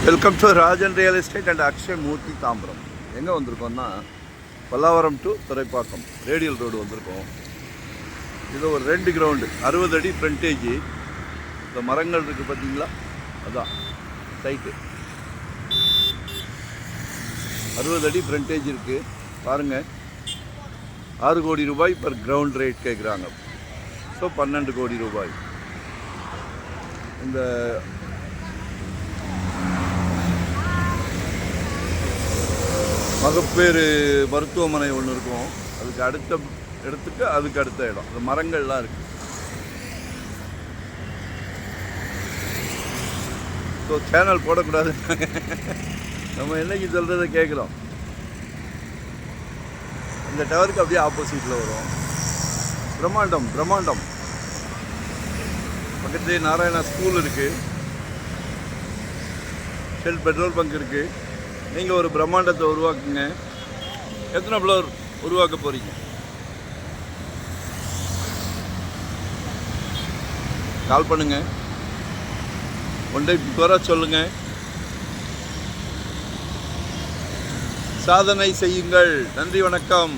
Welcome to Rajan real estate and Akshay Murthy Tambaram. எங்கே வந்திருக்கோம்னா Pallavaram to Thoraipakkam radial road வந்திருக்கோம். இது ஒரு 2 கிரவுண்டு 60 அடி ஃப்ரண்டேஜ். இந்த மரங்கள் இருக்குது பார்த்தீங்களா, அதான் சைட்டு. 60 அடி ஃப்ரண்டேஜ் இருக்குது பாருங்கள். 6 கோடி ரூபாய் பர் கிரவுண்ட் ரேட் கேட்குறாங்க. ஸோ 12 கோடி ரூபாய். இந்த மகப்பேறு மருத்துவமனை ஒன்று இருக்கும், அதுக்கு அடுத்த இடத்துக்கு அதுக்கு அடுத்த இடம். அந்த மரங்கள்லாம் இருக்குது. ஸோ சேனல் போடக்கூடாது, நம்ம என்னைக்கு சொல்கிறத கேட்குறோம். இந்த டவருக்கு அப்படியே ஆப்போசிட்டில் வரும். பிரம்மாண்டம் பிரம்மாண்டம். பக்கத்துலேயே நாராயணா ஸ்கூல் இருக்குது, ஷெல் பெட்ரோல் பங்க் இருக்குது. நீங்கள் ஒரு பிரம்மாண்டத்தை உருவாக்குங்க. எத்தனை ஃப்ளோர் உருவாக்க போகிறீங்க? கால் பண்ணுங்க, ஒன் டே வர சொல்லுங்கள். சாதனை செய்யுங்கள். நன்றி, வணக்கம்.